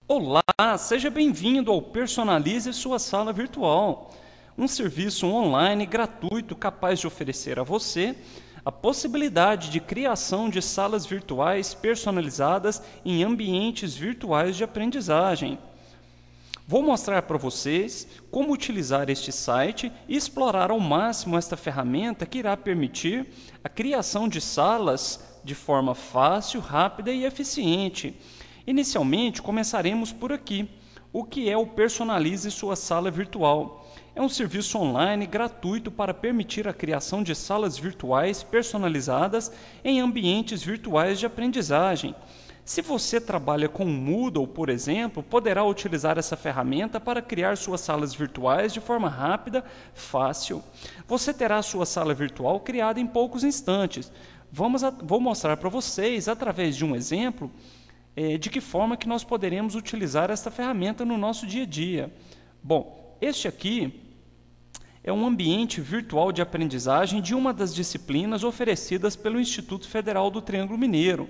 Olá, seja bem-vindo ao Personalize Sua Sala Virtual, um serviço online gratuito capaz de oferecer a você a possibilidade de criação de salas virtuais personalizadas em ambientes virtuais de aprendizagem. Vou mostrar para vocês como utilizar este site e explorar ao máximo esta ferramenta que irá permitir a criação de salas de forma fácil, rápida e eficiente. Inicialmente, começaremos por aqui. O que é o Personalize Sua Sala Virtual? É um serviço online gratuito para permitir a criação de salas virtuais personalizadas em ambientes virtuais de aprendizagem. Se você trabalha com Moodle, por exemplo, poderá utilizar essa ferramenta para criar suas salas virtuais de forma rápida, fácil. Você terá sua sala virtual criada em poucos instantes. Vou mostrar para vocês, através de um exemplo, de que forma que nós poderemos utilizar esta ferramenta no nosso dia a dia. Bom, este aqui é um ambiente virtual de aprendizagem de uma das disciplinas oferecidas pelo Instituto Federal do Triângulo Mineiro.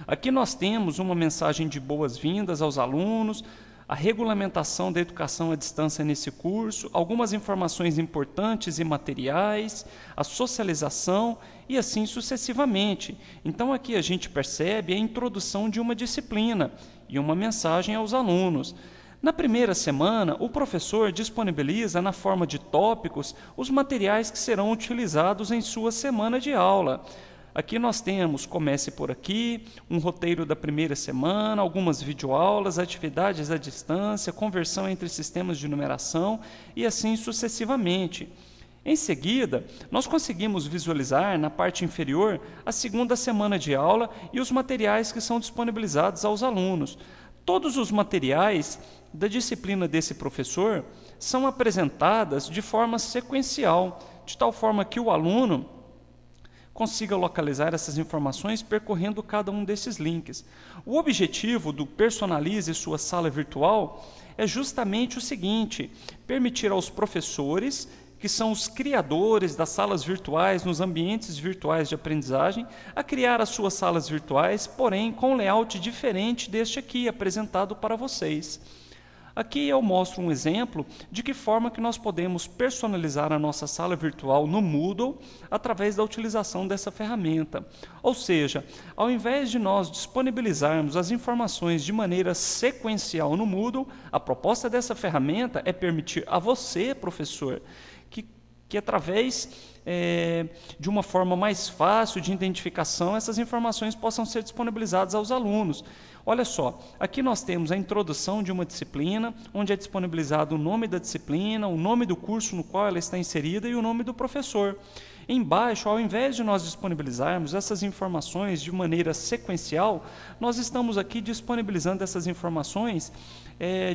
Aqui nós temos uma mensagem de boas-vindas aos alunos, a regulamentação da educação à distância nesse curso, algumas informações importantes e materiais, a socialização e assim sucessivamente. Então aqui a gente percebe a introdução de uma disciplina e uma mensagem aos alunos. Na primeira semana, o professor disponibiliza na forma de tópicos os materiais que serão utilizados em sua semana de aula. Aqui nós temos, comece por aqui, um roteiro da primeira semana, algumas videoaulas, atividades à distância, conversão entre sistemas de numeração e assim sucessivamente. Em seguida, nós conseguimos visualizar na parte inferior a segunda semana de aula e os materiais que são disponibilizados aos alunos. Todos os materiais da disciplina desse professor são apresentadas de forma sequencial, de tal forma que o aluno consiga localizar essas informações percorrendo cada um desses links. O objetivo do Personalize Sua Sala Virtual é justamente o seguinte: permitir aos professores, que são os criadores das salas virtuais nos ambientes virtuais de aprendizagem, a criar as suas salas virtuais, porém com um layout diferente deste aqui, apresentado para vocês. Aqui eu mostro um exemplo de que forma que nós podemos personalizar a nossa sala virtual no Moodle através da utilização dessa ferramenta. Ou seja, ao invés de nós disponibilizarmos as informações de maneira sequencial no Moodle, a proposta dessa ferramenta é permitir a você, professor, que através de uma forma mais fácil de identificação, essas informações possam ser disponibilizadas aos alunos. Olha só, aqui nós temos a introdução de uma disciplina, onde é disponibilizado o nome da disciplina, o nome do curso no qual ela está inserida e o nome do professor. Embaixo, ao invés de nós disponibilizarmos essas informações de maneira sequencial, nós estamos aqui disponibilizando essas informações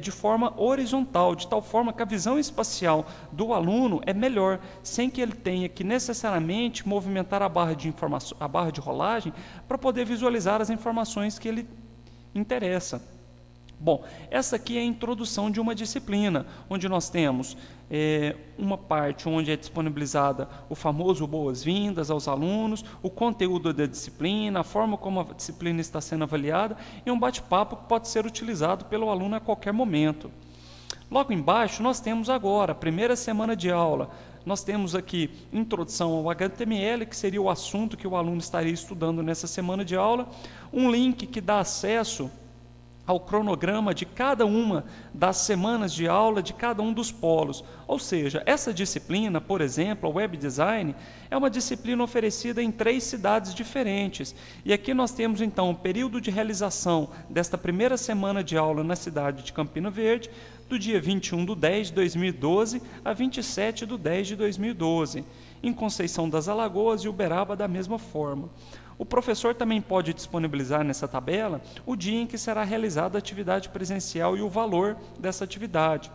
de forma horizontal, de tal forma que a visão espacial do aluno é melhor, sem que ele tenha que necessariamente movimentar a barra de rolagem para poder visualizar as informações que ele interessa. Bom, essa aqui é a introdução de uma disciplina, onde nós temos uma parte onde é disponibilizada o famoso boas-vindas aos alunos, o conteúdo da disciplina, a forma como a disciplina está sendo avaliada e um bate-papo que pode ser utilizado pelo aluno a qualquer momento. Logo embaixo nós temos agora a primeira semana de aula. Nós temos aqui introdução ao HTML, que seria o assunto que o aluno estaria estudando nessa semana de aula, um link que dá acesso ao cronograma de cada uma das semanas de aula de cada um dos polos. Ou seja, essa disciplina, por exemplo, a Web Design, é uma disciplina oferecida em 3 cidades diferentes. E aqui nós temos, então, o período de realização desta primeira semana de aula na cidade de Campina Verde, do dia 21/10/2012 a 27/10/2012. Em Conceição das Alagoas e Uberaba, da mesma forma. O professor também pode disponibilizar nessa tabela o dia em que será realizada a atividade presencial e o valor dessa atividade.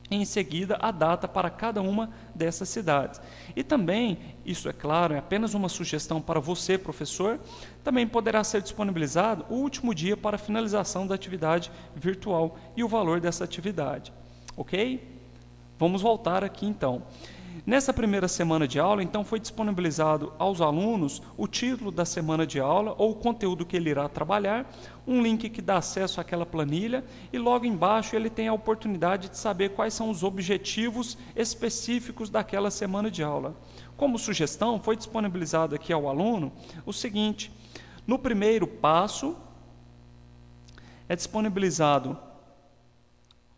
Em seguida, a data para cada uma dessas cidades. E também, isso é claro, é apenas uma sugestão para você, professor, também poderá ser disponibilizado o último dia para a finalização da atividade virtual e o valor dessa atividade. Ok? Vamos voltar aqui então. Nessa primeira semana de aula, então, foi disponibilizado aos alunos o título da semana de aula ou o conteúdo que ele irá trabalhar, um link que dá acesso àquela planilha e logo embaixo ele tem a oportunidade de saber quais são os objetivos específicos daquela semana de aula. Como sugestão, foi disponibilizado aqui ao aluno o seguinte: no primeiro passo, é disponibilizado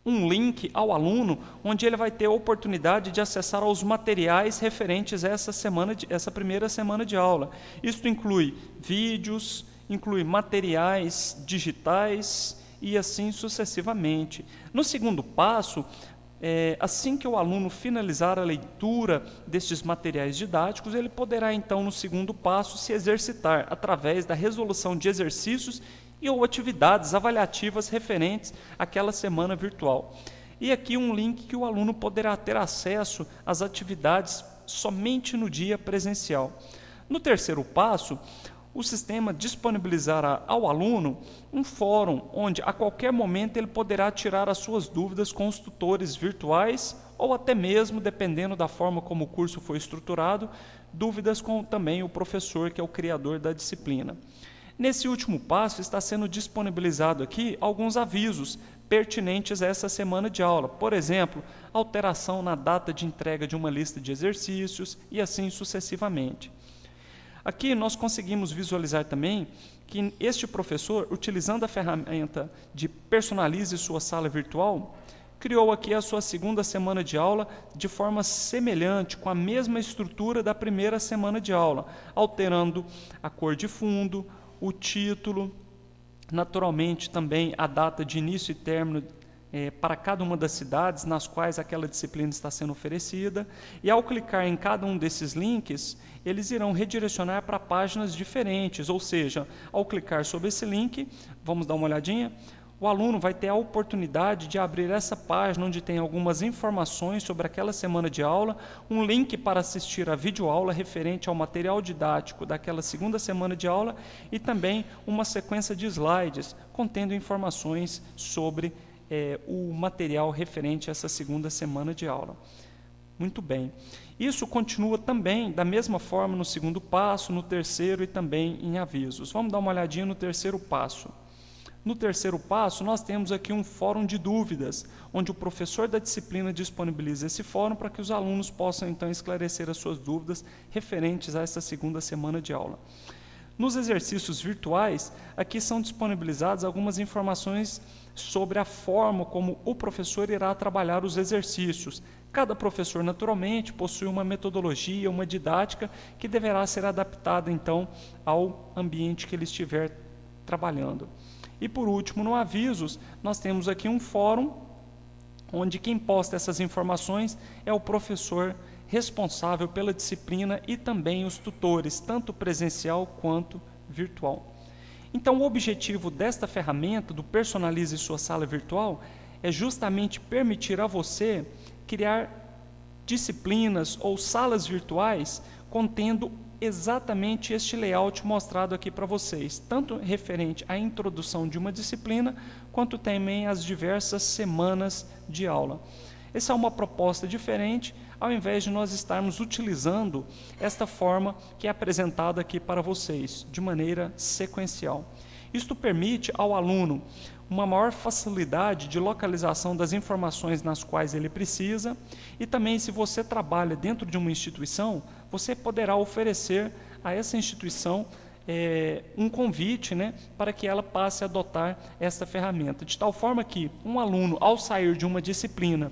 um link ao aluno, onde ele vai ter a oportunidade de acessar aos materiais referentes a essa primeira semana de aula. Isso inclui vídeos, inclui materiais digitais e assim sucessivamente. No segundo passo, assim que o aluno finalizar a leitura destes materiais didáticos, ele poderá então, no segundo passo, se exercitar através da resolução de exercícios e ou atividades avaliativas referentes àquela semana virtual. E aqui um link que o aluno poderá ter acesso às atividades somente no dia presencial. No terceiro passo, o sistema disponibilizará ao aluno um fórum onde a qualquer momento ele poderá tirar as suas dúvidas com os tutores virtuais ou até mesmo, dependendo da forma como o curso foi estruturado, dúvidas com também o professor, que é o criador da disciplina. Nesse último passo, está sendo disponibilizado aqui alguns avisos pertinentes a essa semana de aula. Por exemplo, alteração na data de entrega de uma lista de exercícios e assim sucessivamente. Aqui nós conseguimos visualizar também que este professor, utilizando a ferramenta de Personalize Sua Sala Virtual, criou aqui a sua segunda semana de aula de forma semelhante, com a mesma estrutura da primeira semana de aula, alterando a cor de fundo, o título, naturalmente também a data de início e término para cada uma das cidades nas quais aquela disciplina está sendo oferecida, e ao clicar em cada um desses links, eles irão redirecionar para páginas diferentes, ou seja, ao clicar sobre esse link, vamos dar uma olhadinha, o aluno vai ter a oportunidade de abrir essa página onde tem algumas informações sobre aquela semana de aula, um link para assistir a videoaula referente ao material didático daquela segunda semana de aula e também uma sequência de slides contendo informações sobre o material referente a essa segunda semana de aula. Muito bem. Isso continua também da mesma forma no segundo passo, no terceiro e também em avisos. Vamos dar uma olhadinha no terceiro passo. No terceiro passo, nós temos aqui um fórum de dúvidas, onde o professor da disciplina disponibiliza esse fórum para que os alunos possam, então, esclarecer as suas dúvidas referentes a essa segunda semana de aula. Nos exercícios virtuais, aqui são disponibilizadas algumas informações sobre a forma como o professor irá trabalhar os exercícios. Cada professor, naturalmente, possui uma metodologia, uma didática que deverá ser adaptada, então, ao ambiente que ele estiver trabalhando. E por último, no avisos, nós temos aqui um fórum, onde quem posta essas informações é o professor responsável pela disciplina e também os tutores, tanto presencial quanto virtual. Então, o objetivo desta ferramenta, do Personalize Sua Sala Virtual, é justamente permitir a você criar disciplinas ou salas virtuais contendo exatamente este layout mostrado aqui para vocês, tanto referente à introdução de uma disciplina, quanto também às diversas semanas de aula. Essa é uma proposta diferente, ao invés de nós estarmos utilizando esta forma que é apresentada aqui para vocês, de maneira sequencial. Isto permite ao aluno uma maior facilidade de localização das informações nas quais ele precisa, e também, se você trabalha dentro de uma instituição, você poderá oferecer a essa instituição um convite, para que ela passe a adotar esta ferramenta, de tal forma que um aluno, ao sair de uma disciplina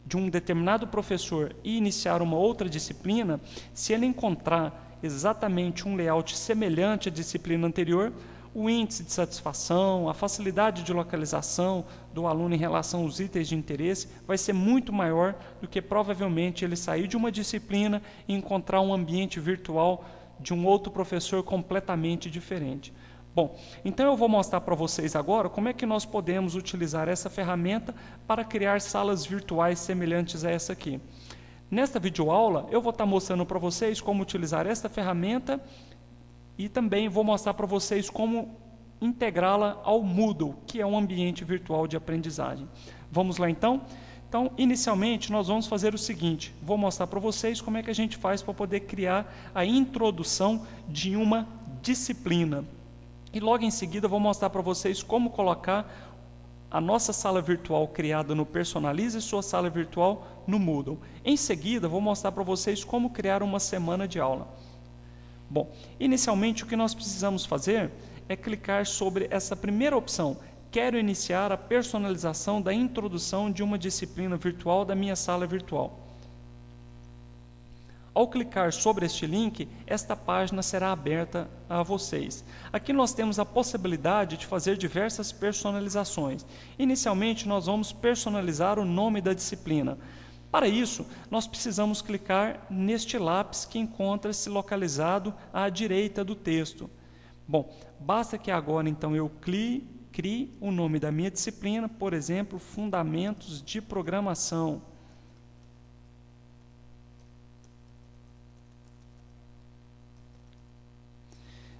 de um determinado professor e iniciar uma outra disciplina, se ele encontrar exatamente um layout semelhante à disciplina anterior, o índice de satisfação, a facilidade de localização do aluno em relação aos itens de interesse vai ser muito maior do que provavelmente ele sair de uma disciplina e encontrar um ambiente virtual de um outro professor completamente diferente. Bom, então eu vou mostrar para vocês agora como é que nós podemos utilizar essa ferramenta para criar salas virtuais semelhantes a essa aqui. Nesta videoaula, eu vou estar mostrando para vocês como utilizar esta ferramenta e também vou mostrar para vocês como integrá-la ao Moodle, que é um ambiente virtual de aprendizagem. Vamos lá então? Então, inicialmente, nós vamos fazer o seguinte, vou mostrar para vocês como é que a gente faz para poder criar a introdução de uma disciplina. E logo em seguida, vou mostrar para vocês como colocar a nossa sala virtual criada no Personalize sua sala virtual no Moodle. Em seguida, vou mostrar para vocês como criar uma semana de aula. Bom, inicialmente o que nós precisamos fazer é clicar sobre essa primeira opção. Quero iniciar a personalização da introdução de uma disciplina virtual da minha sala virtual. Ao clicar sobre este link, esta página será aberta a vocês. Aqui nós temos a possibilidade de fazer diversas personalizações. Inicialmente, nós vamos personalizar o nome da disciplina. Para isso, nós precisamos clicar neste lápis que encontra-se localizado à direita do texto. Bom, basta que agora então eu crie o nome da minha disciplina, por exemplo, Fundamentos de Programação.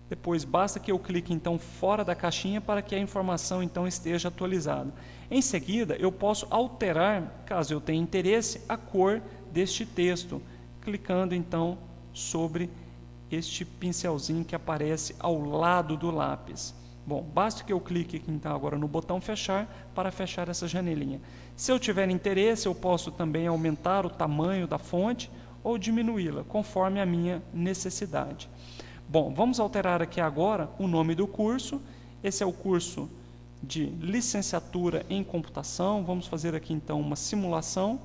Depois basta que eu clique então fora da caixinha para que a informação então esteja atualizada. Em seguida, eu posso alterar, caso eu tenha interesse, a cor deste texto, clicando então sobre este pincelzinho que aparece ao lado do lápis. Bom, basta que eu clique aqui, então agora no botão fechar para fechar essa janelinha. Se eu tiver interesse, eu posso também aumentar o tamanho da fonte ou diminuí-la, conforme a minha necessidade. Bom, vamos alterar aqui agora o nome do curso. Esse é o curso de licenciatura em computação. Vamos fazer aqui então uma simulação.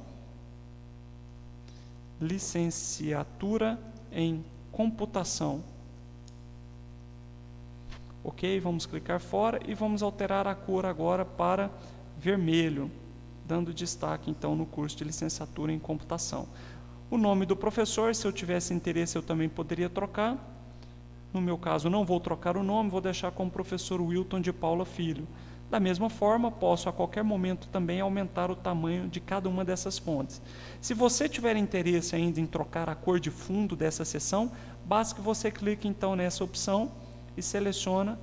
Licenciatura em computação. Ok, vamos clicar fora e vamos alterar a cor agora para vermelho, dando destaque então no curso de licenciatura em computação. O nome do professor, se eu tivesse interesse, eu também poderia trocar. No meu caso, não vou trocar o nome, vou deixar como professor Wilton de Paula Filho. Da mesma forma, posso a qualquer momento também aumentar o tamanho de cada uma dessas fontes. Se você tiver interesse ainda em trocar a cor de fundo dessa seção, basta que você clique então nessa opção e selecione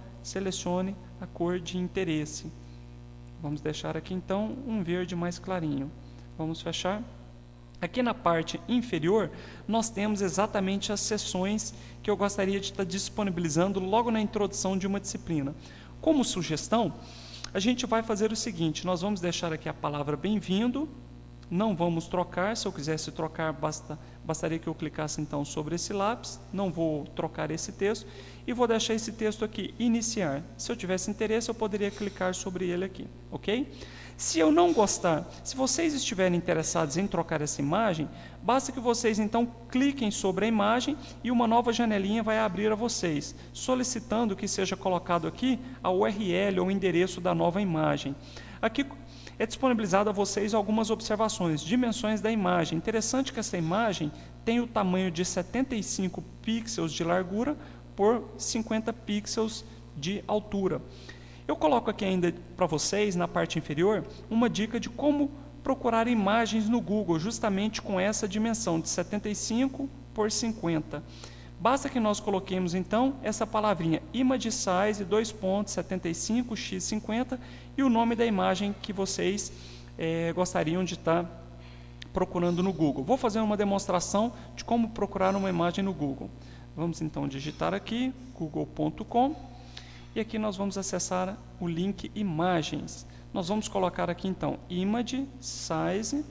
a cor de interesse. Vamos deixar aqui então um verde mais clarinho. Vamos fechar. Aqui na parte inferior, nós temos exatamente as seções que eu gostaria de estar disponibilizando logo na introdução de uma disciplina. Como sugestão, a gente vai fazer o seguinte, nós vamos deixar aqui a palavra bem-vindo, não vamos trocar, se eu quisesse trocar, bastaria que eu clicasse então sobre esse lápis, não vou trocar esse texto, e vou deixar esse texto aqui, iniciar. Se eu tivesse interesse, eu poderia clicar sobre ele aqui, ok? Se eu não gostar, se vocês estiverem interessados em trocar essa imagem, basta que vocês então cliquem sobre a imagem e uma nova janelinha vai abrir a vocês, solicitando que seja colocado aqui a URL ou o endereço da nova imagem. Aqui é disponibilizado a vocês algumas observações, dimensões da imagem. Interessante que essa imagem tem o tamanho de 75 pixels de largura por 50 pixels de altura. Eu coloco aqui ainda para vocês, na parte inferior, uma dica de como procurar imagens no Google, justamente com essa dimensão de 75 por 50. Basta que nós coloquemos, então, essa palavrinha image size 2.75x50 e o nome da imagem que vocês gostariam de estar procurando no Google. Vou fazer uma demonstração de como procurar uma imagem no Google. Vamos, então, digitar aqui, google.com. E aqui nós vamos acessar o link imagens. Nós vamos colocar aqui então image size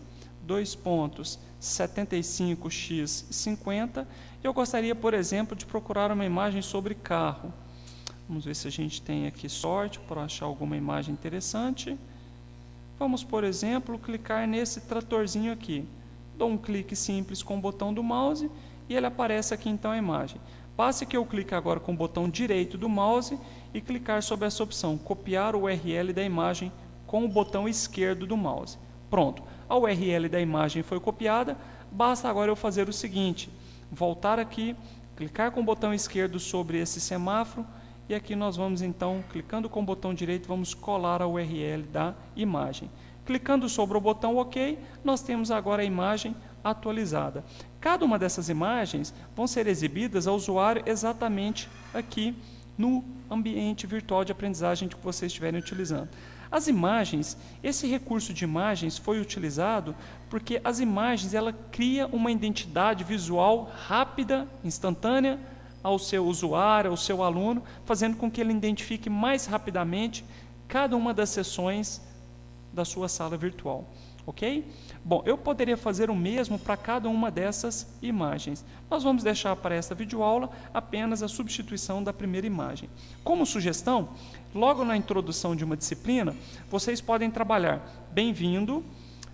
2.75x50. Eu gostaria, por exemplo, de procurar uma imagem sobre carro. Vamos ver se a gente tem aqui sorte para achar alguma imagem interessante. Vamos, por exemplo, clicar nesse tratorzinho aqui. Dou um clique simples com o botão do mouse e ele aparece aqui então a imagem. Basta que eu clique agora com o botão direito do mouse e clicar sobre essa opção, copiar o URL da imagem com o botão esquerdo do mouse. Pronto, a URL da imagem foi copiada, basta agora eu fazer o seguinte, voltar aqui, clicar com o botão esquerdo sobre esse semáforo e aqui nós vamos então, clicando com o botão direito, vamos colar a URL da imagem. Clicando sobre o botão OK, nós temos agora a imagem atualizada. Cada uma dessas imagens vão ser exibidas ao usuário exatamente aqui no ambiente virtual de aprendizagem que vocês estiverem utilizando. As imagens, esse recurso de imagens foi utilizado porque as imagens, ela cria uma identidade visual rápida, instantânea, ao seu usuário, ao seu aluno, fazendo com que ele identifique mais rapidamente cada uma das sessões da sua sala virtual. Ok? Bom, eu poderia fazer o mesmo para cada uma dessas imagens. Nós vamos deixar para esta videoaula apenas a substituição da primeira imagem. Como sugestão, logo na introdução de uma disciplina, vocês podem trabalhar bem-vindo,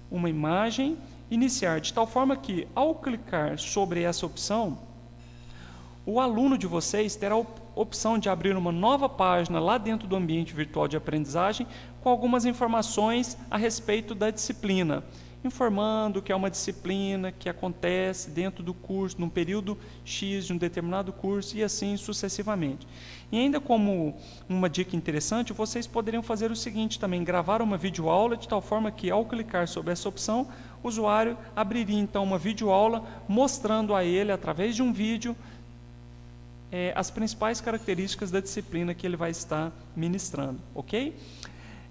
uma imagem, iniciar, de tal forma que, ao clicar sobre essa opção, o aluno de vocês terá a opção de abrir uma nova página lá dentro do ambiente virtual de aprendizagem com algumas informações a respeito da disciplina, informando que é uma disciplina que acontece dentro do curso, num período X de um determinado curso e assim sucessivamente. E ainda como uma dica interessante, vocês poderiam fazer o seguinte também, gravar uma videoaula de tal forma que, ao clicar sobre essa opção, o usuário abriria então uma videoaula mostrando a ele, através de um vídeo, as principais características da disciplina que ele vai estar ministrando, ok?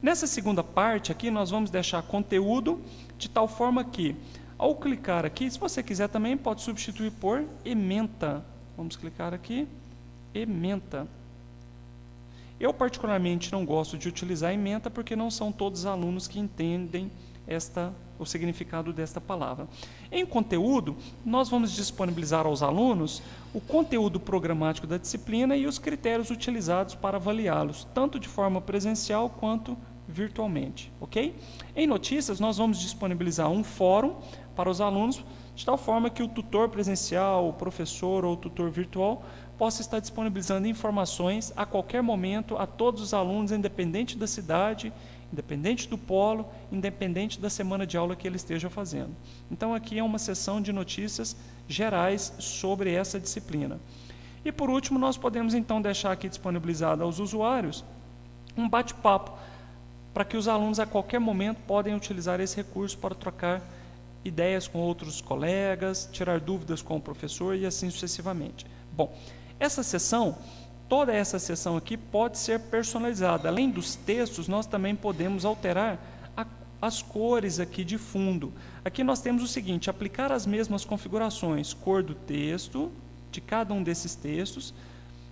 Nessa segunda parte aqui, nós vamos deixar conteúdo de tal forma que, ao clicar aqui, se você quiser também, pode substituir por ementa. Vamos clicar aqui, ementa. Eu, particularmente, não gosto de utilizar ementa porque não são todos os alunos que entendem o significado desta palavra. Em conteúdo, nós vamos disponibilizar aos alunos o conteúdo programático da disciplina e os critérios utilizados para avaliá-los, tanto de forma presencial quanto virtualmente, ok? Em notícias, nós vamos disponibilizar um fórum para os alunos, de tal forma que o tutor presencial, o professor ou o tutor virtual possa estar disponibilizando informações a qualquer momento a todos os alunos, independente da cidade, independente do polo, independente da semana de aula que ele esteja fazendo. Então, aqui é uma sessão de notícias gerais sobre essa disciplina. E, por último, nós podemos, então, deixar aqui disponibilizado aos usuários um bate-papo, para que os alunos, a qualquer momento, podem utilizar esse recurso para trocar ideias com outros colegas, tirar dúvidas com o professor e assim sucessivamente. Bom, essa sessão, toda essa sessão aqui pode ser personalizada. Além dos textos, nós também podemos alterar as cores aqui de fundo. Aqui nós temos o seguinte, aplicar as mesmas configurações, cor do texto, de cada um desses textos,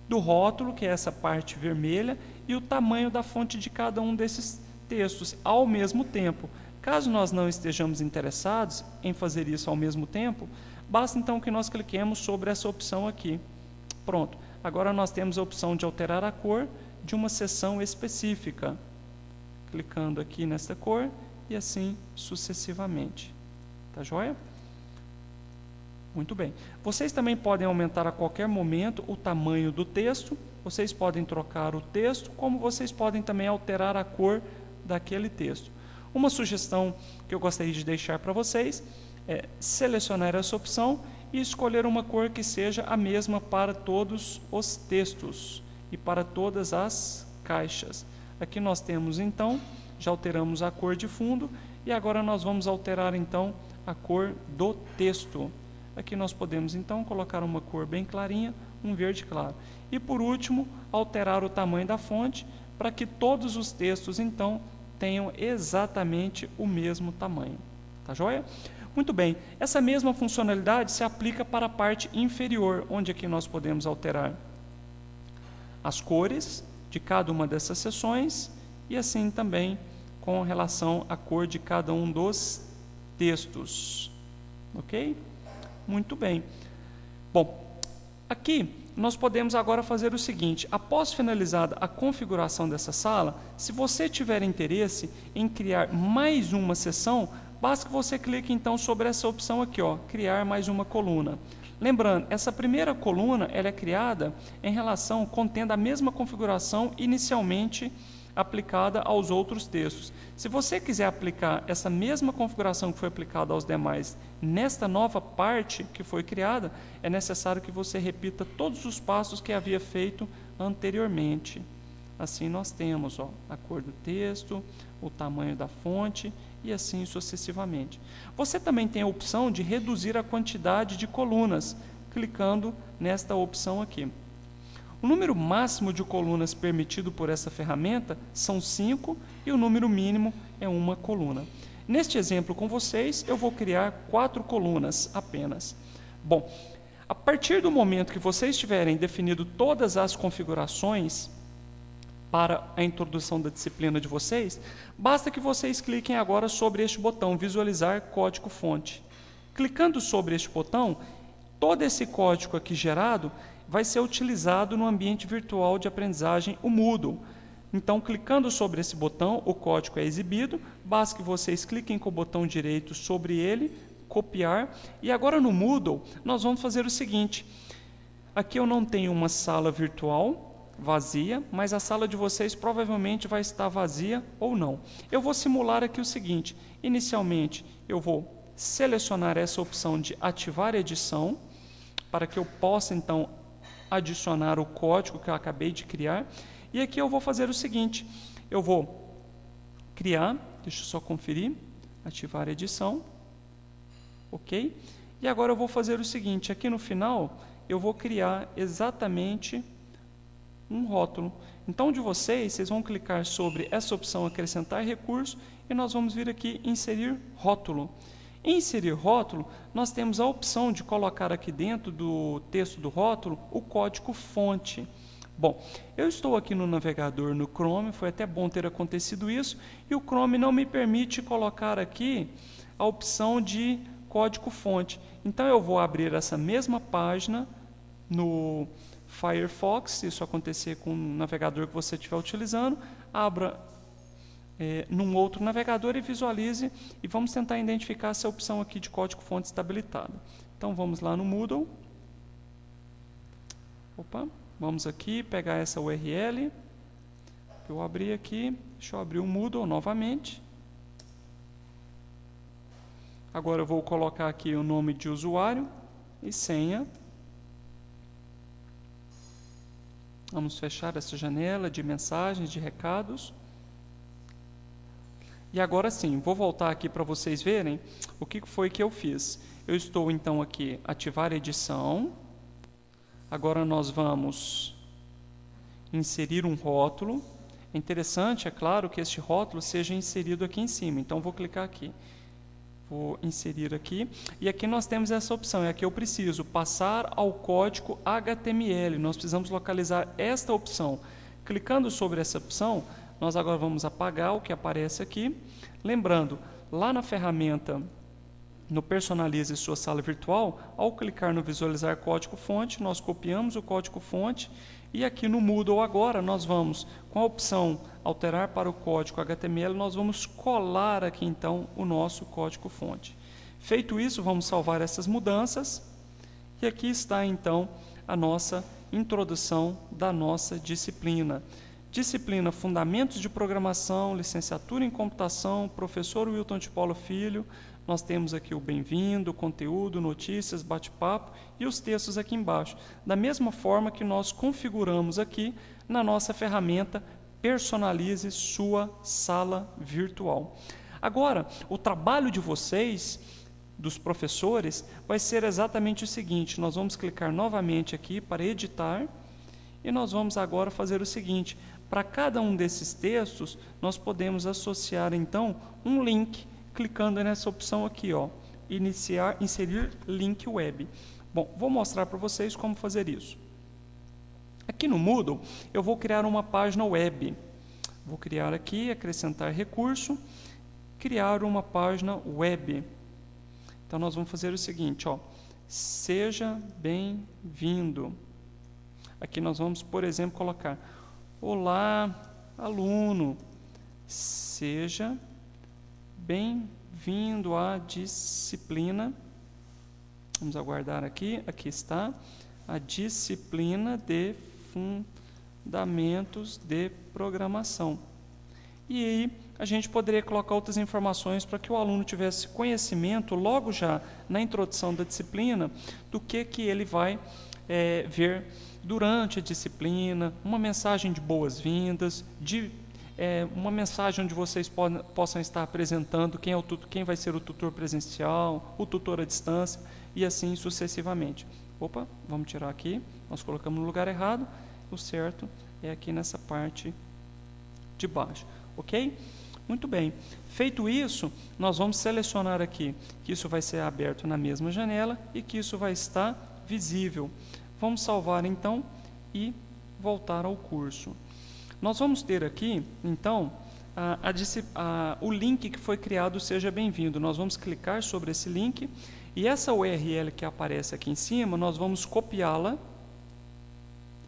do rótulo, que é essa parte vermelha, e o tamanho da fonte de cada um desses textos, ao mesmo tempo. Caso nós não estejamos interessados em fazer isso ao mesmo tempo, basta então que nós cliquemos sobre essa opção aqui. Pronto. Agora nós temos a opção de alterar a cor de uma seção específica. Clicando aqui nesta cor e assim sucessivamente. Tá joia? Muito bem. Vocês também podem aumentar a qualquer momento o tamanho do texto, vocês podem trocar o texto, como vocês podem também alterar a cor daquele texto. Uma sugestão que eu gostaria de deixar para vocês é selecionar essa opção e escolher uma cor que seja a mesma para todos os textos e para todas as caixas. Aqui nós temos então, já alteramos a cor de fundo e agora nós vamos alterar então a cor do texto. Aqui nós podemos então colocar uma cor bem clarinha, um verde claro. E por último, alterar o tamanho da fonte para que todos os textos então tenham exatamente o mesmo tamanho. Tá joia? Muito bem, essa mesma funcionalidade se aplica para a parte inferior, onde aqui nós podemos alterar as cores de cada uma dessas seções e assim também com relação à cor de cada um dos textos. Ok? Muito bem. Bom, aqui nós podemos agora fazer o seguinte, após finalizada a configuração dessa sala, se você tiver interesse em criar mais uma seção, basta que você clique então sobre essa opção aqui, ó, criar mais uma coluna. Lembrando, essa primeira coluna ela é criada em relação, contendo a mesma configuração inicialmente aplicada aos outros textos. Se você quiser aplicar essa mesma configuração que foi aplicada aos demais nesta nova parte que foi criada, é necessário que você repita todos os passos que havia feito anteriormente. Assim nós temos ó, a cor do texto, o tamanho da fonte e assim sucessivamente. Você também tem a opção de reduzir a quantidade de colunas, clicando nesta opção aqui. O número máximo de colunas permitido por essa ferramenta são 5 e o número mínimo é uma coluna. Neste exemplo com vocês, eu vou criar 4 colunas apenas. Bom, a partir do momento que vocês tiverem definido todas as configurações para a introdução da disciplina de vocês, basta que vocês cliquem agora sobre este botão, visualizar código-fonte. Clicando sobre este botão, todo esse código aqui gerado vai ser utilizado no ambiente virtual de aprendizagem, o Moodle. Então, clicando sobre esse botão, o código é exibido, basta que vocês cliquem com o botão direito sobre ele, copiar, e agora no Moodle nós vamos fazer o seguinte, aqui eu não tenho uma sala virtual vazia, mas a sala de vocês provavelmente vai estar vazia ou não. Eu vou simular aqui o seguinte, inicialmente eu vou selecionar essa opção de ativar edição, para que eu possa então adicionar o código que eu acabei de criar, e aqui eu vou fazer o seguinte, eu vou criar, deixa eu só conferir, ativar edição, ok? E agora eu vou fazer o seguinte, aqui no final eu vou criar exatamente um rótulo. Então, de vocês vão clicar sobre essa opção acrescentar recurso e nós vamos vir aqui inserir rótulo. Em inserir rótulo, nós temos a opção de colocar aqui dentro do texto do rótulo o código fonte. Bom, eu estou aqui no navegador no Chrome, foi até bom ter acontecido isso, e o Chrome não me permite colocar aqui a opção de código fonte. Então eu vou abrir essa mesma página no Firefox, se isso acontecer com o navegador que você estiver utilizando, abra num outro navegador e visualize, e vamos tentar identificar essa opção aqui de código-fonte está habilitada. Então vamos lá no Moodle. Opa, vamos aqui pegar essa URL que eu abri aqui. Deixa eu abrir o Moodle novamente. Agora eu vou colocar aqui o nome de usuário e senha. Vamos fechar essa janela de mensagens, de recados. E agora sim, vou voltar aqui para vocês verem o que foi que eu fiz. Eu estou então aqui, ativar edição. Agora nós vamos inserir um rótulo. É interessante, é claro, que este rótulo seja inserido aqui em cima. Então vou clicar aqui. Vou inserir aqui. E aqui nós temos essa opção. É aqui eu preciso passar ao código HTML. Nós precisamos localizar esta opção. Clicando sobre essa opção, nós agora vamos apagar o que aparece aqui. Lembrando, lá na ferramenta, no Personalize Sua Sala Virtual, ao clicar no Visualizar Código-Fonte, nós copiamos o código-fonte e aqui no Moodle agora nós vamos, com a opção Alterar para o código HTML, nós vamos colar aqui então o nosso código-fonte. Feito isso, vamos salvar essas mudanças e aqui está então a nossa introdução da nossa disciplina. Disciplina Fundamentos de Programação, Licenciatura em Computação, professor Wilton de Paulo Filho. Nós temos aqui o bem-vindo, conteúdo, notícias, bate-papo e os textos aqui embaixo. Da mesma forma que nós configuramos aqui na nossa ferramenta Personalize Sua Sala Virtual. Agora, o trabalho de vocês, dos professores, vai ser exatamente o seguinte. Nós vamos clicar novamente aqui para editar e nós vamos agora fazer o seguinte. Para cada um desses textos, nós podemos associar, então, um link, clicando nessa opção aqui, ó, inserir link web. Bom, vou mostrar para vocês como fazer isso. Aqui no Moodle, eu vou criar uma página web. Vou criar aqui, acrescentar recurso, criar uma página web. Então, nós vamos fazer o seguinte, ó, seja bem-vindo. Aqui nós vamos, por exemplo, colocar: olá, aluno, seja bem-vindo à disciplina. Vamos aguardar aqui, aqui está, a disciplina de Fundamentos de Programação. E aí a gente poderia colocar outras informações para que o aluno tivesse conhecimento logo já na introdução da disciplina do que ele vai ver durante a disciplina, uma mensagem de boas-vindas, uma mensagem onde vocês possam estar apresentando quem vai ser o tutor presencial, o tutor à distância e assim sucessivamente. Opa, vamos tirar aqui, nós colocamos no lugar errado o certo é aqui nessa parte de baixo, ok? Muito bem. Feito isso, nós vamos selecionar aqui que isso vai ser aberto na mesma janela e que isso vai estar visível. Vamos salvar então e voltar ao curso. Nós vamos ter aqui, então, o link que foi criado, seja bem-vindo. Nós vamos clicar sobre esse link e essa URL que aparece aqui em cima, nós vamos copiá-la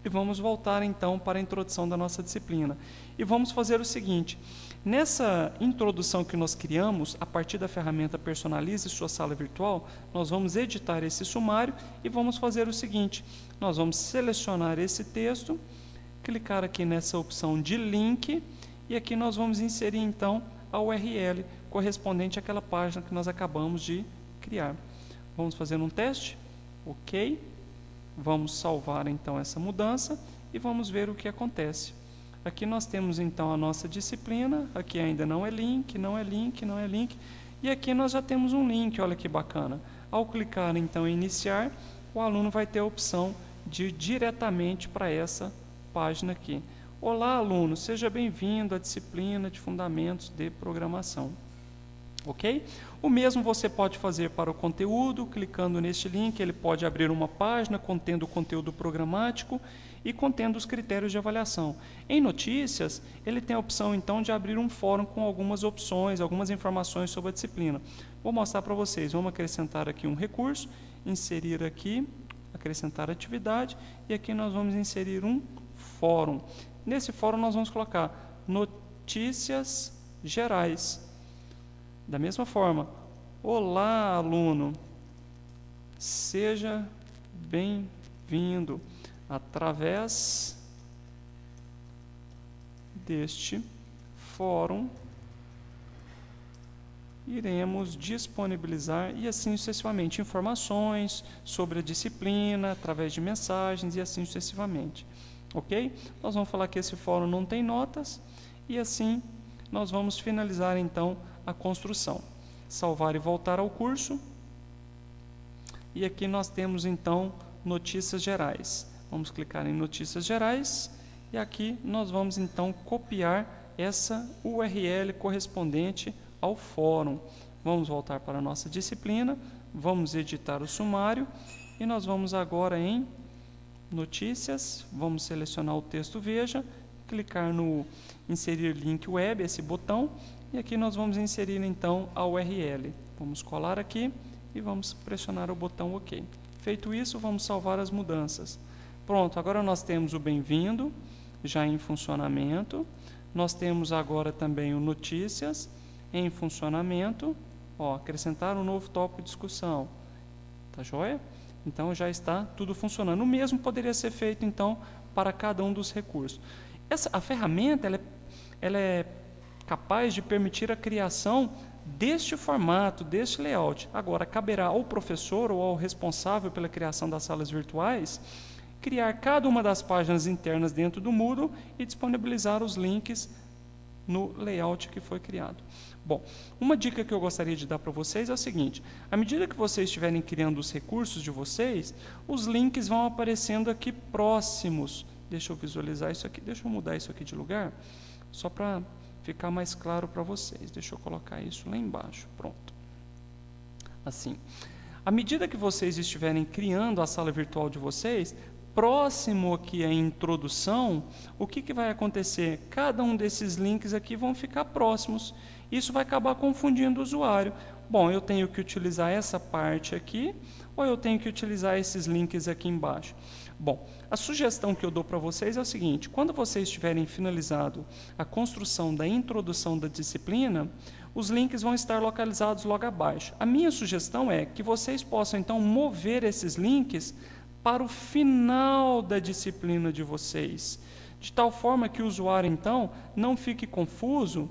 e vamos voltar então para a introdução da nossa disciplina. E vamos fazer o seguinte: nessa introdução que nós criamos, a partir da ferramenta Personalize Sua Sala Virtual, nós vamos editar esse sumário e vamos fazer o seguinte: nós vamos selecionar esse texto, clicar aqui nessa opção de link e aqui nós vamos inserir então a URL correspondente àquela página que nós acabamos de criar. Vamos fazer um teste? Ok. Vamos salvar então essa mudança e vamos ver o que acontece. Aqui nós temos então a nossa disciplina, aqui ainda não é link, não é link, não é link, e aqui nós já temos um link, olha que bacana. Ao clicar então em iniciar, o aluno vai ter a opção de ir diretamente para essa página aqui. Olá, aluno, seja bem-vindo à disciplina de Fundamentos de Programação. Ok? O mesmo você pode fazer para o conteúdo, clicando neste link, ele pode abrir uma página contendo o conteúdo programático e contendo os critérios de avaliação. Em notícias, ele tem a opção então de abrir um fórum com algumas opções, algumas informações sobre a disciplina. Vou mostrar para vocês, vamos acrescentar aqui um recurso, inserir aqui, acrescentar atividade, e aqui nós vamos inserir um fórum. Nesse fórum nós vamos colocar notícias gerais. Da mesma forma, olá, aluno, seja bem-vindo. Através deste fórum, iremos disponibilizar, e assim sucessivamente, informações sobre a disciplina, através de mensagens, e assim sucessivamente. Ok? Nós vamos falar que esse fórum não tem notas, e assim nós vamos finalizar então a construção. Salvar e voltar ao curso. E aqui nós temos então notícias gerais. Vamos clicar em notícias gerais e aqui nós vamos então copiar essa URL correspondente ao fórum. Vamos voltar para a nossa disciplina, vamos editar o sumário e nós vamos agora em notícias, vamos selecionar o texto Veja, clicar no inserir link web, esse botão, e aqui nós vamos inserir então a URL. Vamos colar aqui e vamos pressionar o botão OK. Feito isso, vamos salvar as mudanças. Pronto, agora nós temos o bem-vindo, já em funcionamento. Nós temos agora também o notícias em funcionamento. Ó, acrescentar um novo tópico de discussão. Tá joia? Então já está tudo funcionando. O mesmo poderia ser feito então para cada um dos recursos. A ferramenta ela é capaz de permitir a criação deste formato, deste layout. Agora, caberá ao professor ou ao responsável pela criação das salas virtuais criar cada uma das páginas internas dentro do Moodle e disponibilizar os links no layout que foi criado. Bom, uma dica que eu gostaria de dar para vocês é o seguinte: à medida que vocês estiverem criando os recursos de vocês, os links vão aparecendo aqui próximos. Deixa eu visualizar isso aqui, deixa eu mudar isso aqui de lugar, só para ficar mais claro para vocês. Deixa eu colocar isso lá embaixo, pronto. Assim, à medida que vocês estiverem criando a sala virtual de vocês, próximo aqui à introdução, o que vai acontecer? Cada um desses links aqui vão ficar próximos. Isso vai acabar confundindo o usuário. Bom, eu tenho que utilizar essa parte aqui, ou eu tenho que utilizar esses links aqui embaixo? Bom, a sugestão que eu dou para vocês é o seguinte: quando vocês tiverem finalizado a construção da introdução da disciplina, os links vão estar localizados logo abaixo. A minha sugestão é que vocês possam então mover esses links para o final da disciplina de vocês, de tal forma que o usuário então não fique confuso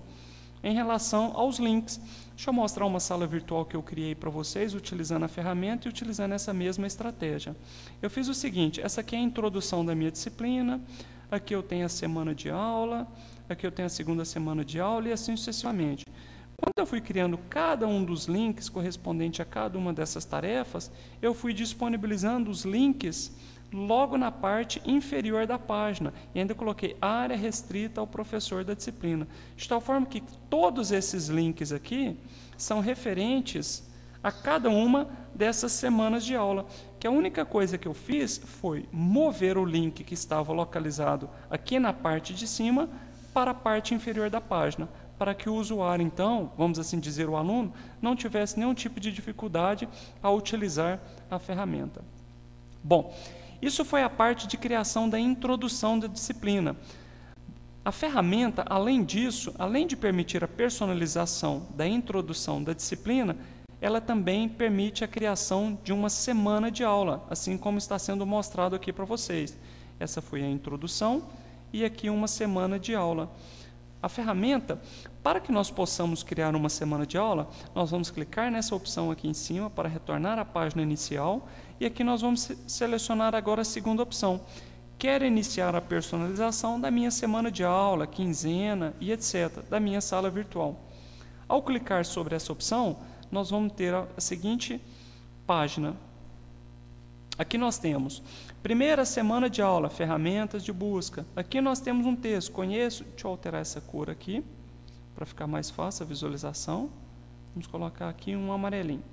em relação aos links. Deixa eu mostrar uma sala virtual que eu criei para vocês, utilizando a ferramenta e utilizando essa mesma estratégia. Eu fiz o seguinte: essa aqui é a introdução da minha disciplina, aqui eu tenho a semana de aula, aqui eu tenho a segunda semana de aula e assim sucessivamente. Quando eu fui criando cada um dos links correspondente a cada uma dessas tarefas, eu fui disponibilizando os links logo na parte inferior da página. E ainda coloquei área restrita ao professor da disciplina. De tal forma que todos esses links aqui são referentes a cada uma dessas semanas de aula. Que a única coisa que eu fiz foi mover o link que estava localizado aqui na parte de cima para a parte inferior da página, para que o usuário, então, vamos assim dizer, o aluno, não tivesse nenhum tipo de dificuldade ao utilizar a ferramenta. Bom, isso foi a parte de criação da introdução da disciplina. A ferramenta, além disso, além de permitir a personalização da introdução da disciplina, ela também permite a criação de uma semana de aula, assim como está sendo mostrado aqui para vocês. Essa foi a introdução e aqui uma semana de aula. A ferramenta, para que nós possamos criar uma semana de aula, nós vamos clicar nessa opção aqui em cima para retornar à página inicial e aqui nós vamos selecionar agora a segunda opção. Quero iniciar a personalização da minha semana de aula, quinzena e etc., da minha sala virtual. Ao clicar sobre essa opção, nós vamos ter a seguinte página. Aqui nós temos primeira semana de aula, ferramentas de busca. Aqui nós temos um texto, conheço, deixa eu alterar essa cor aqui, para ficar mais fácil a visualização. Vamos colocar aqui um amarelinho.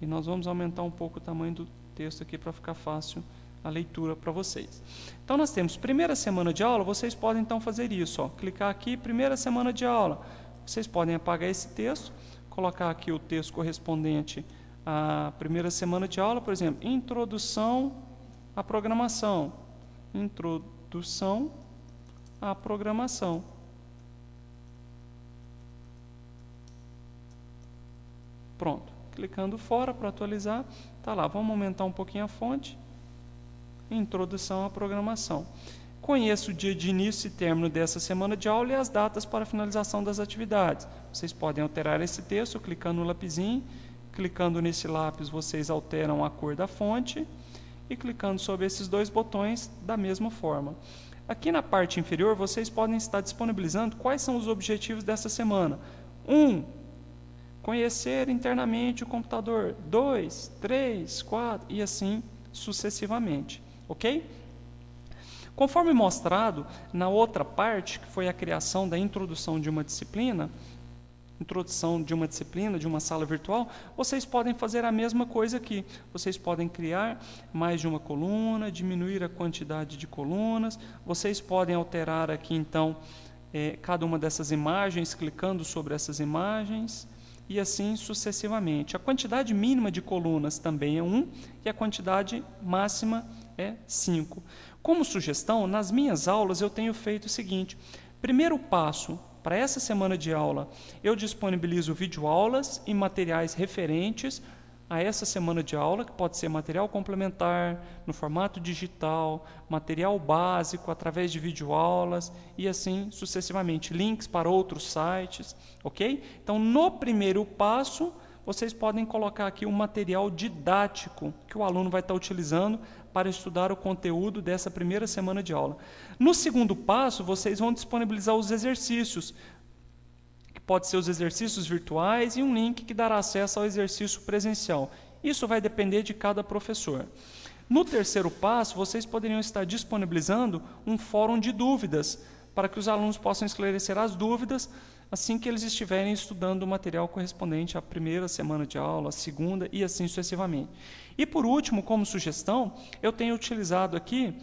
E nós vamos aumentar um pouco o tamanho do texto aqui para ficar fácil a leitura para vocês. Então nós temos primeira semana de aula, vocês podem então fazer isso, ó, clicar aqui, primeira semana de aula. Vocês podem apagar esse texto, colocar aqui o texto correspondente à primeira semana de aula, por exemplo, introdução à programação. Introdução à programação. Pronto. Clicando fora para atualizar, tá lá. Vamos aumentar um pouquinho a fonte. Introdução à programação. Conheça o dia de início e término dessa semana de aula e as datas para a finalização das atividades. Vocês podem alterar esse texto clicando no lapisinho. Clicando nesse lápis, vocês alteram a cor da fonte. E clicando sobre esses dois botões, da mesma forma. Aqui na parte inferior, vocês podem estar disponibilizando quais são os objetivos dessa semana. 1. Conhecer internamente o computador. 2, 3, 4 e assim sucessivamente. Ok? Conforme mostrado na outra parte, que foi a criação da introdução de uma disciplina, de uma sala virtual, vocês podem fazer a mesma coisa aqui. Vocês podem criar mais de uma coluna, diminuir a quantidade de colunas, vocês podem alterar aqui então cada uma dessas imagens, clicando sobre essas imagens, e assim sucessivamente. A quantidade mínima de colunas também é 1 e a quantidade máxima é 5. Como sugestão, nas minhas aulas eu tenho feito o seguinte: primeiro passo, para essa semana de aula, eu disponibilizo videoaulas e materiais referentes a essa semana de aula, que pode ser material complementar, no formato digital, material básico através de videoaulas e assim sucessivamente, links para outros sites, ok? Então, no primeiro passo, vocês podem colocar aqui um material didático que o aluno vai estar utilizando para estudar o conteúdo dessa primeira semana de aula. No segundo passo, vocês vão disponibilizar os exercícios, que pode ser os exercícios virtuais e um link que dará acesso ao exercício presencial. Isso vai depender de cada professor. No terceiro passo, vocês poderiam estar disponibilizando um fórum de dúvidas, para que os alunos possam esclarecer as dúvidas assim que eles estiverem estudando o material correspondente à primeira semana de aula, à segunda e assim sucessivamente. E por último, como sugestão, eu tenho utilizado aqui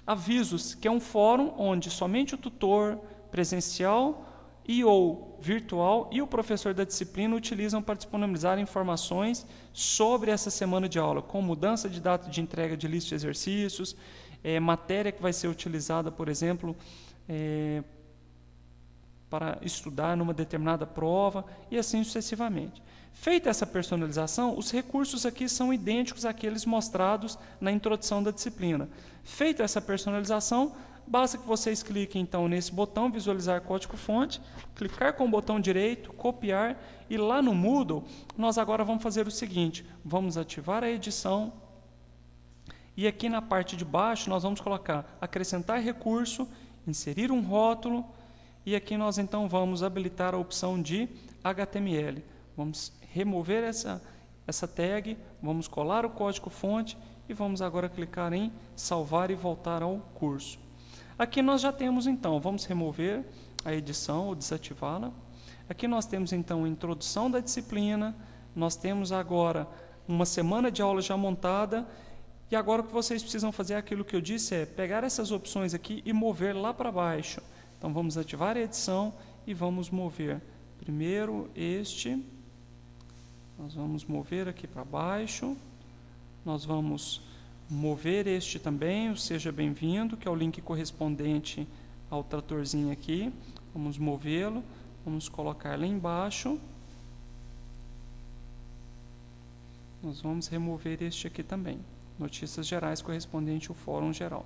Avisos, que é um fórum onde somente o tutor presencial e ou virtual e o professor da disciplina utilizam para disponibilizar informações sobre essa semana de aula, com mudança de data de entrega de lista de exercícios, matéria que vai ser utilizada, por exemplo, para estudar numa determinada prova e assim sucessivamente. Feita essa personalização, os recursos aqui são idênticos àqueles mostrados na introdução da disciplina. Feita essa personalização, basta que vocês cliquem então nesse botão, visualizar código-fonte, clicar com o botão direito, copiar, e lá no Moodle, nós agora vamos fazer o seguinte: vamos ativar a edição, e aqui na parte de baixo nós vamos colocar acrescentar recurso, inserir um rótulo, e aqui nós então vamos habilitar a opção de HTML. Vamos remover essa tag, vamos colar o código-fonte e vamos agora clicar em salvar e voltar ao curso. Aqui nós já temos então, vamos remover a edição ou desativá-la. Aqui nós temos então a introdução da disciplina, nós temos agora uma semana de aula já montada, e agora o que vocês precisam fazer, aquilo que eu disse, é pegar essas opções aqui e mover lá para baixo. Então vamos ativar a edição e vamos mover primeiro este, nós vamos mover aqui para baixo, nós vamos mover este também, o Seja Bem-vindo, que é o link correspondente ao tratorzinho aqui, vamos movê-lo, vamos colocar lá embaixo, nós vamos remover este aqui também, notícias gerais correspondente ao Fórum Geral.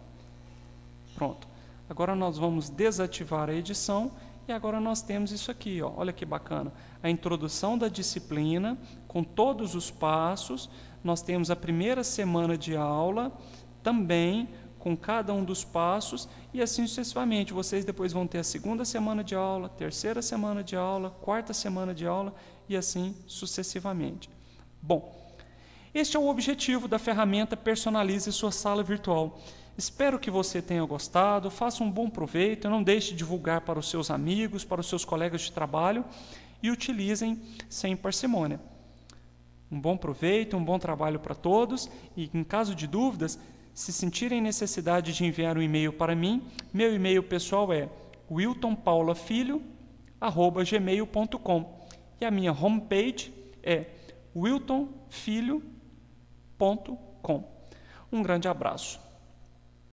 Pronto, agora nós vamos desativar a edição. E agora nós temos isso aqui, ó. Olha que bacana, a introdução da disciplina, com todos os passos, nós temos a primeira semana de aula, também com cada um dos passos, e assim sucessivamente. Vocês depois vão ter a segunda semana de aula, terceira semana de aula, quarta semana de aula, e assim sucessivamente. Bom, este é o objetivo da ferramenta Personalize Sua Sala Virtual. Espero que você tenha gostado, faça um bom proveito, não deixe de divulgar para os seus amigos, para os seus colegas de trabalho e utilizem sem parcimônia. Um bom proveito, um bom trabalho para todos e, em caso de dúvidas, se sentirem necessidade de enviar um e-mail para mim, meu e-mail pessoal é wiltonpaulafilho@gmail.com e a minha homepage é wiltonfilho.com. Um grande abraço.